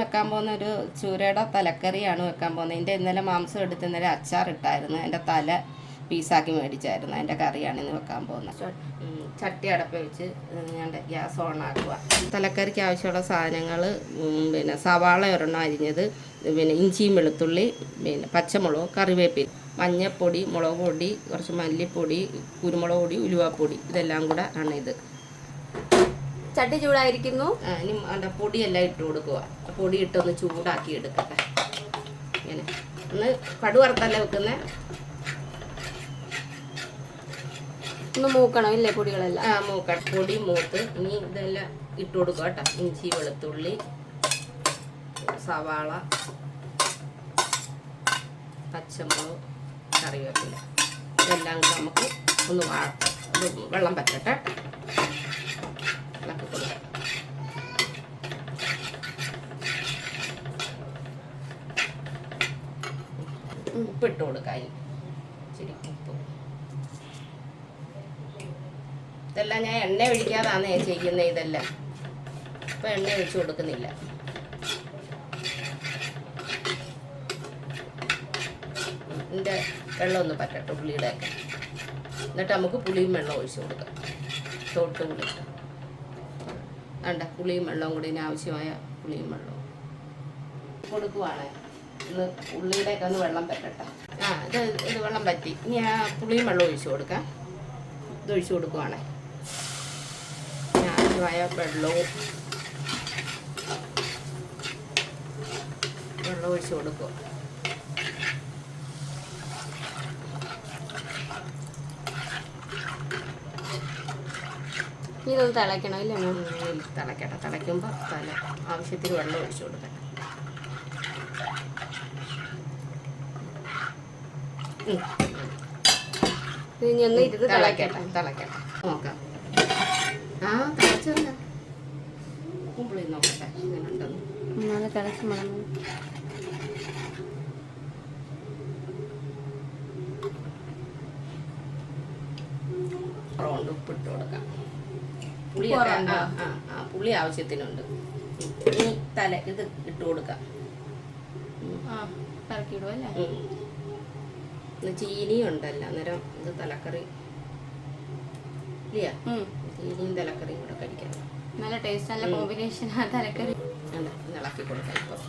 വെക്കാൻ പോകുന്ന ഒരു ചൂരയുടെ തലക്കറിയാണ് വെക്കാൻ പോകുന്നത്. ഇതിൻ്റെ ഇന്നലെ മാംസം എടുത്ത് ഇന്നലെ അച്ചാറിട്ടായിരുന്നു. അതിൻ്റെ തല പീസാക്കി മേടിച്ചായിരുന്നു. അതിൻ്റെ കറിയാണ് ഇന്ന് വെക്കാൻ പോകുന്നത്. ചട്ടി അടപ്പ് വെച്ച് ഞാൻ ഗ്യാസ് ഓണാക്കുക. തലക്കറിക്ക് ആവശ്യമുള്ള സാധനങ്ങൾ പിന്നെ സവാള ഒരെണ്ണം അരിഞ്ഞത്, പിന്നെ ഇഞ്ചിയും വെളുത്തുള്ളി, പിന്നെ പച്ചമുളക്, കറിവേപ്പില, മഞ്ഞൾപ്പൊടി, മുളക് പൊടി, കുറച്ച് മല്ലിപ്പൊടി, കുരുമുളക് പൊടി, ഉലുവാപ്പൊടി, ഇതെല്ലാം കൂടെ ആണ് ഇത്. ചട്ടി ചൂടായിരിക്കുന്നു. ഇനി അതിൻ്റെ പൊടിയെല്ലാം ഇട്ട് കൊടുക്കുക. പൊടി ഇട്ടൊന്ന് ചൂടാക്കി എടുക്കട്ടെ. ഇങ്ങനെ ഒന്ന് കടുക് വറുത്തല്ല വെക്കുന്നത്. ഒന്ന് മൂക്കണം ഇല്ലേ പൊടികളെല്ലാം? മൂക്കണം. പൊടി മൂത്ത് ഇനി ഇതെല്ലാം ഇട്ട് കൊടുക്കുക കേട്ടോ. ഇഞ്ചി, വെളുത്തുള്ളി, സവാള, പച്ചമുളക്, കറിവേപ്പില, ഇതെല്ലാം കൂടെ നമുക്ക് ഒന്ന് വെള്ളം പറ്റട്ടെ. ഇളക്കി കൊടുക്കാം. ഉപ്പിട്ട് കൊടുക്കാം. ഇച്ചിരി ഉപ്പ്. ഇതെല്ലാം ഞാൻ എണ്ണ ഒഴിക്കാതാണ് ഞാൻ ചെയ്യുന്നത്. ഇതെല്ലാം ഇപ്പം എണ്ണ ഒഴിച്ചു കൊടുക്കുന്നില്ല. ഇതിൻ്റെ വെള്ളം ഒന്ന് പറ്റട്ടെ, പുളിയുടെ ഒക്കെ. എന്നിട്ട് നമുക്ക് പുളിയും വെള്ളം ഒഴിച്ചു കൊടുക്കാം. തോട്ട് പുളി വേണ്ട, പുളിയും വെള്ളവും കൂടി ആവശ്യമായ പുളിയും വെള്ളവും കൊടുക്കുവാണ്. ഒന്ന് ഉള്ളിയുടെയൊക്കെ ഒന്ന് വെള്ളം പറ്റട്ടെ. ഇത് വെള്ളം പറ്റി. ഇനി ആ പുളിയും വെള്ളം ഒഴിച്ചു കൊടുക്കാം. ഇത് ഒഴിച്ചു കൊടുക്കുവാണേ. ആവശ്യമായ വെള്ളം ഒഴിച്ചു കൊടുക്കുക. ഇതൊന്ന് തിളയ്ക്കണം ഇല്ലേ? തിളയ്ക്കട്ടെ. തിളയ്ക്കുമ്പോൾ ആവശ്യത്തിന് വെള്ളം ഒഴിച്ചു കൊടുക്കട്ടെ. തിളയ്ക്കട്ടെ. നോക്കാം. തിളച്ചല്ല. പുളി നോക്കട്ടെ ഇങ്ങനെ ഉണ്ടെന്ന്. തിളച്ച് മണം ഉപ്പിട്ട് കൊടുക്കാം. പുളി ആവശ്യത്തിനുണ്ട്. ഇനി ഇത് ഇട്ട് കൊടുക്കാം. ചീനിയും ഉണ്ടല്ലോ അന്നേരം. ഇത് തലക്കറി ഇല്ല, ചീനിയും തലക്കറിയും കൂടെ കഴിക്കാം. നല്ല ടേസ്റ്റ്, നല്ല കോമ്പിനേഷൻ. തലക്കറി ഇളക്കി കൊടുക്കാം. ഇപ്പോൾ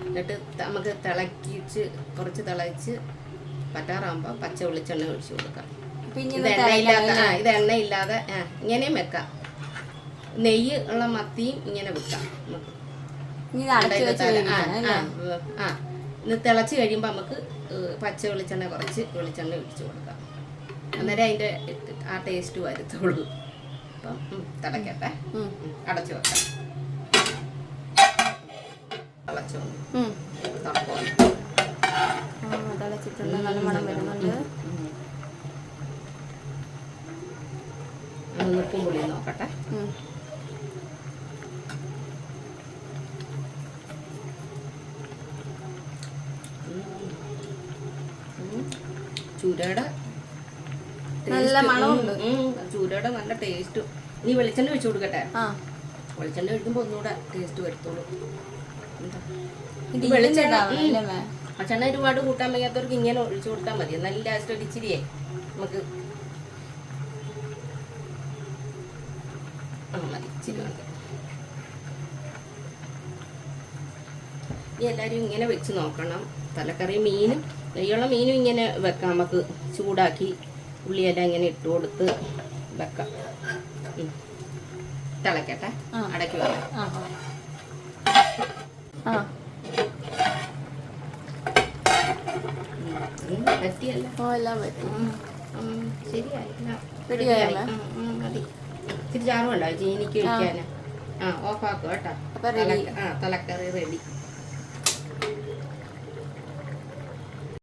എന്നിട്ട് നമുക്ക് കുറച്ച് തിളച്ച് പറ്റാറാകുമ്പോൾ പച്ച വെളിച്ചെണ്ണ ഒഴിച്ചു കൊടുക്കാം. ഇത് എണ്ണയില്ലാതെ ഇങ്ങനെയും വെക്കാം. നെയ്യ് ഉള്ള മത്തിയും ഇങ്ങനെ വെക്കാം നമുക്ക്. ഇന്ന് തിളച്ച് കഴിയുമ്പോൾ നമുക്ക് പച്ച വെളിച്ചെണ്ണ കുറച്ച് വെളിച്ചെണ്ണ ഒഴിച്ചു കൊടുക്കാം. അന്നേരം അതിൻ്റെ ആ ടേസ്റ്റ് വരുത്തുള്ളൂ. അപ്പം തിളക്കട്ടെ. അടച്ചു വെക്കാം. തിളച്ചോ തിളച്ചിട്ടുണ്ട്. നല്ല മണം വരുന്നുണ്ട്. ഉപ്പും പുളി നോക്കട്ടെ. ചൂരയുടെ നല്ല മണമുണ്ട്. ചൂരയുടെ നല്ല ടേസ്റ്റ്. ഇനി വെളിച്ചെണ്ണ ഒഴിച്ചു കൊടുക്കട്ടെ. വെളിച്ചെണ്ണ ഒഴിക്കുമ്പോൾ ഒന്നുകൂടെ ടേസ്റ്റ് വരുത്തുള്ളൂ. വെളിച്ചെണ്ണ ഒരുപാട് കൂട്ടാൻ വയ്യാത്തവർക്ക് ഇങ്ങനെ ഒഴിച്ചു കൊടുത്താൽ മതി. നല്ല ലാസ്റ്റ് ഒരിച്ചിരിയേ നമുക്ക് മതി. ഇച്ചിരി മതി. ഈ എല്ലാവരും ഇങ്ങനെ വെച്ച് നോക്കണം. തലക്കറി മീനും നെയ്യുള്ള മീനും ഇങ്ങനെ വെക്കാം. നമുക്ക് ചൂടാക്കി ഉള്ളിയെല്ലാം ഇങ്ങനെ ഇട്ട് കൊടുത്ത് വെക്കാം. തിളക്കട്ടെ. അടയ്ക്ക് വെക്കാം. പറ്റിയല്ല. എല്ലാം പറ്റി. ശരിയായി. മതി. ഇച്ചിരി ചാറും ഉണ്ടാവും ചീനിക്ക് ഒഴിക്കാൻ. ഓഫാക്കുക കേട്ടോ. തലക്കറി റെഡി.